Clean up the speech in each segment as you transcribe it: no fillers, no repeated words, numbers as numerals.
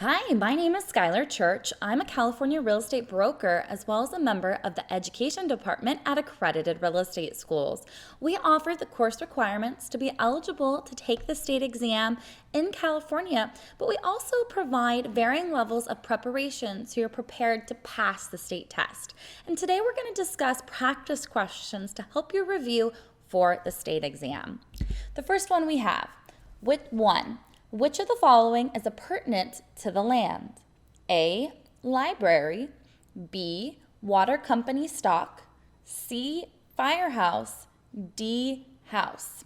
Hi, my name is Schyler Church. I'm a California real estate broker as well as a member of the education department at Accredited Real Estate Schools. We offer the course requirements to be eligible to take the state exam in California, but we also provide varying levels of preparation so you're prepared to pass the state test. And today we're going to discuss practice questions to help you review for the state exam. The first one we have, which of the following is appurtenant to the land? A, library, B, water company stock, C, firehouse, D, house.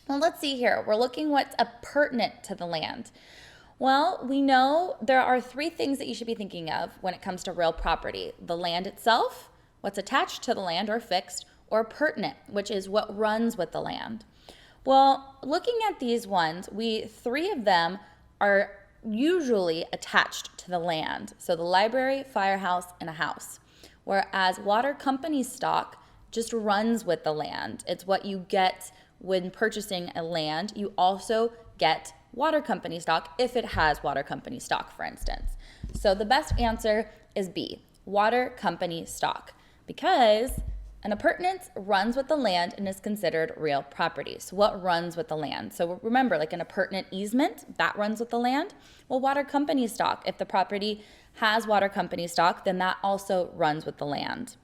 Well, let's see here. We're looking what's appurtenant to the land. Well, we know there are three things that you should be thinking of when it comes to real property. The land itself, what's attached to the land or fixed, or appurtenant, which is what runs with the land. Well, looking at these ones, three of them are usually attached to the land. So the library, firehouse, and a house. Whereas water company stock just runs with the land. It's what you get when purchasing a land. You also get water company stock if it has water company stock, for instance. So the best answer is B, water company stock, because an appurtenance runs with the land and is considered real property. So what runs with the land? So remember, like an appurtenant easement, that runs with the land. Well, water company stock, if the property has water company stock, then that also runs with the land.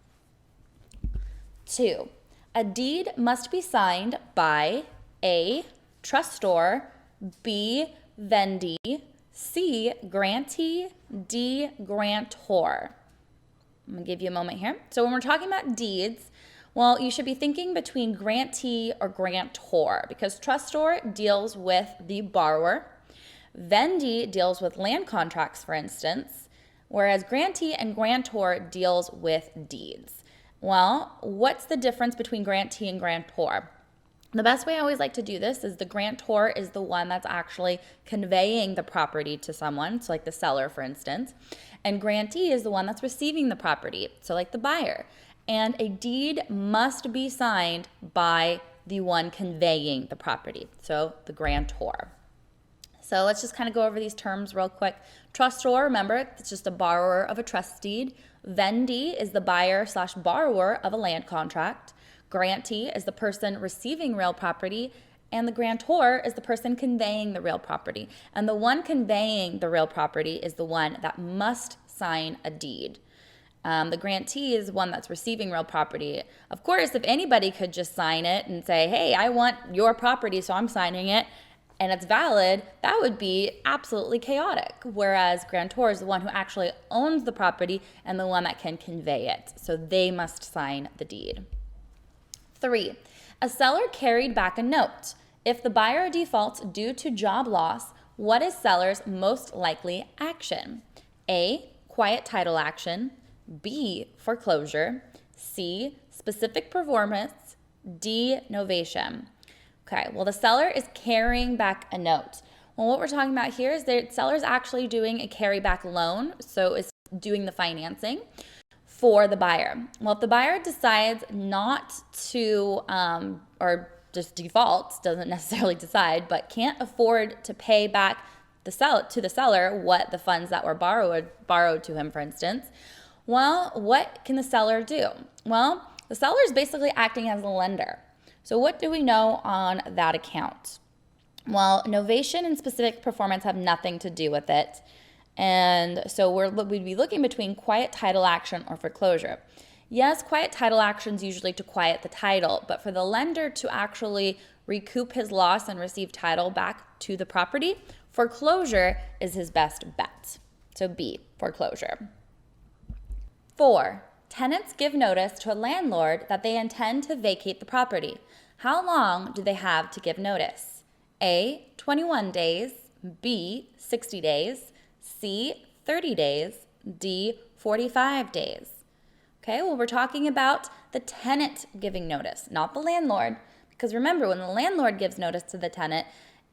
2, a deed must be signed by A, trustor, B, vendee, C, grantee, D, grantor. I'm going to give you a moment here. So when we're talking about deeds, well, you should be thinking between grantee or grantor, because trustor deals with the borrower, vendee deals with land contracts, for instance, whereas grantee and grantor deals with deeds. Well, what's the difference between grantee and grantor? The best way I always like to do this is the grantor is the one that's actually conveying the property to someone, so like the seller, for instance, and grantee is the one that's receiving the property, so like the buyer. And a deed must be signed by the one conveying the property, so the grantor. So let's just kind of go over these terms real quick. Trustor, remember, it's just a borrower of a trust deed. Vendee is the buyer/borrower of a land contract. Grantee is the person receiving real property, and the grantor is the person conveying the real property. And the one conveying the real property is the one that must sign a deed. The grantee is one that's receiving real property. Of course, if anybody could just sign it and say, hey, I want your property, so I'm signing it, and it's valid, that would be absolutely chaotic. Whereas grantor is the one who actually owns the property and the one that can convey it. So they must sign the deed. 3, a seller carried back a note. If the buyer defaults due to job loss, what is seller's most likely action? A, quiet title action, B, foreclosure, C, specific performance, D, novation. Okay, well, the seller is carrying back a note. Well, what we're talking about here is the seller's actually doing a carryback loan, so it's doing the financing for the buyer. Well, if the buyer decides not to, or just defaults, doesn't necessarily decide, but can't afford to pay back the seller what the funds that were borrowed to him, for instance, well, what can the seller do? Well, the seller is basically acting as a lender. So what do we know on that account? Well, novation and specific performance have nothing to do with it. And so we'd be looking between quiet title action or foreclosure. Yes, quiet title action is usually to quiet the title, but for the lender to actually recoup his loss and receive title back to the property, foreclosure is his best bet. So B, foreclosure. 4, tenants give notice to a landlord that they intend to vacate the property. How long do they have to give notice? A, 21 days, B, 60 days, C, 30 days, D, 45 days. Okay, well, we're talking about the tenant giving notice, not the landlord. Because remember, when the landlord gives notice to the tenant,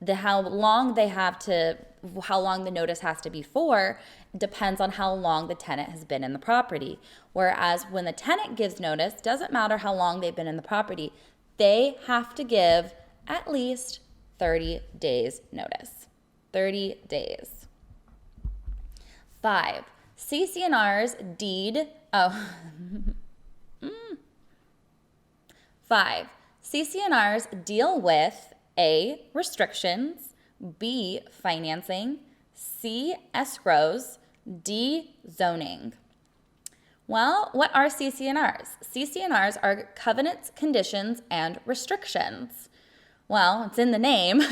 how long the notice has to be for depends on how long the tenant has been in the property. Whereas when the tenant gives notice, doesn't matter how long they've been in the property, they have to give at least 30 days notice. 30 days. 5. CC&Rs deed, 5. CC&Rs deal with A, restrictions, B, financing, C, escrows, D, zoning. Well, what are CC&Rs? CC&Rs are covenants, conditions, and restrictions. Well, it's in the name,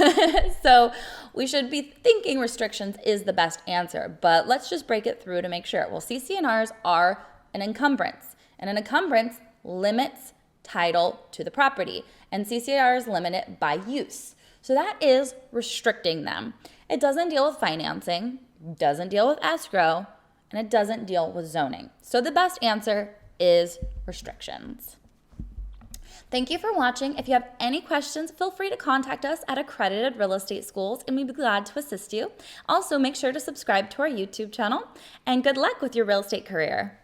so we should be thinking restrictions is the best answer, but let's just break it through to make sure. Well, CC&Rs are an encumbrance, and an encumbrance limits title to the property, and CC&Rs limit it by use. So that is restricting them. It doesn't deal with financing, doesn't deal with escrow, and it doesn't deal with zoning. So the best answer is restrictions. Thank you for watching. If you have any questions, feel free to contact us at Accredited Real Estate Schools, and we'd be glad to assist you. Also, make sure to subscribe to our YouTube channel, and good luck with your real estate career.